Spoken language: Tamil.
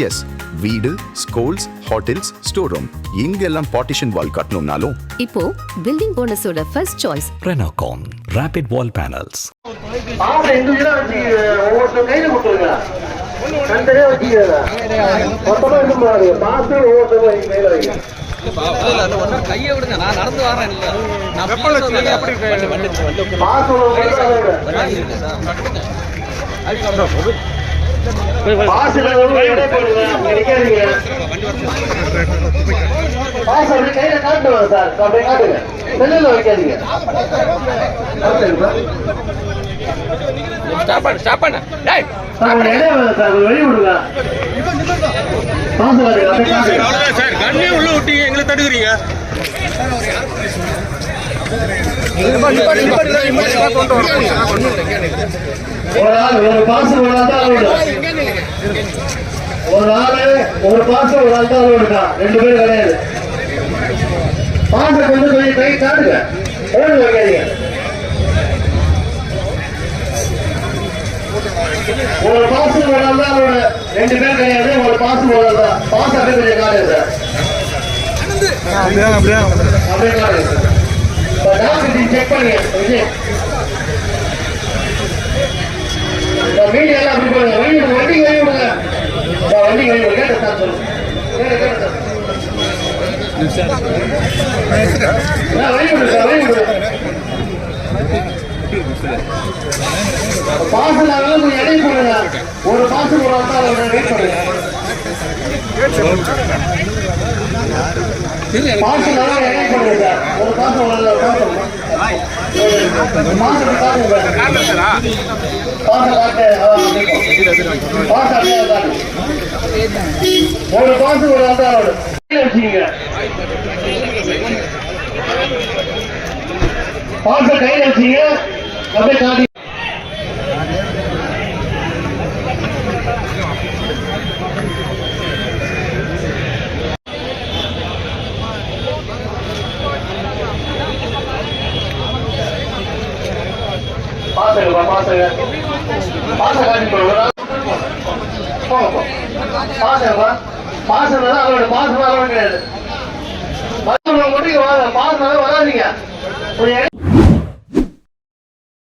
எஸ், வீடு, ஸ்கூல்ஸ், ஹோட்டல்ஸ், ஸ்டோர் ரூம் இங்கெல்லாம் பார்ட்டிஷன் வால் கட்டணும்னாலும் இப்போ பில்டிங் போனஸோட first choice Renocon Rapid Wall Panels. ஒவ்வொருத்தர் கையில கொடுத்துருங்க. தனித்தனியா வச்சுக்கிறதா மொத்தமா இருக்க முடியாது. பாசு ஒவ்வொருத்தரும் கையில வைங்க. கையை விடுங்க, நான் நடந்து வரேன். பாசு பாசுல இடம் போடுங்க. நிக்காதீங்க. பாசு அப்படி கையில காட்டுவாங்க சார். அப்படியே காட்டுங்க. செல்லுல வைக்காதீங்க. வெளிய விடுங்க. கண்ணே உள்ள விட்டீங்க, எங்களை தடுக்கிறீங்க. ஒரு பாசு ஒரு ஆள் தான் ஒரு ஆளு ஒரு பாசு ஒரு ஆள் தான் இருக்கா. 2 பேரும் கிடையாது. பாசை கொண்டு போய் கை காட்டுங்க. ஓடு வைக்காதீங்க. ஒரு பாசு ஒரு ஆள் தான் 2 பேர் கிடையாது. ஒரு பாசு ஒரு ஆள் தான். பாசு அப்படியே கொஞ்சம் காட்டுங்க சார். அப்படியே காட்டுங்க சார். செக் பண்ணுங்க. மீடியா எல்லாம் அப்படி பண்ணுங்க. வண்டி கை விடுங்க. வண்டி கை விடுங்க. கேட்டு சொல்லுங்க. பாசல் கொஞ்சம் இடையே போடுங்க. ஒரு பாசல் ஒரு வெயிட் பண்ணுங்க. பாசல் இடையே போடுங்க சார். ஒரு பாசல் ஒரு பாசு ஒரு ஆள் வச்சுக்கீங்க. பாச கையில் வச்சுங்க. அப்படியே காட்டி பாசங்க பாசங்க பாச காட்டி போடுங்க. பாசங்கப்பா பாசம் அவரோட பாசம் அளவு கிடையாது. மட்டும் வாங்க பாசம் வராதிங்க. கொஞ்சம்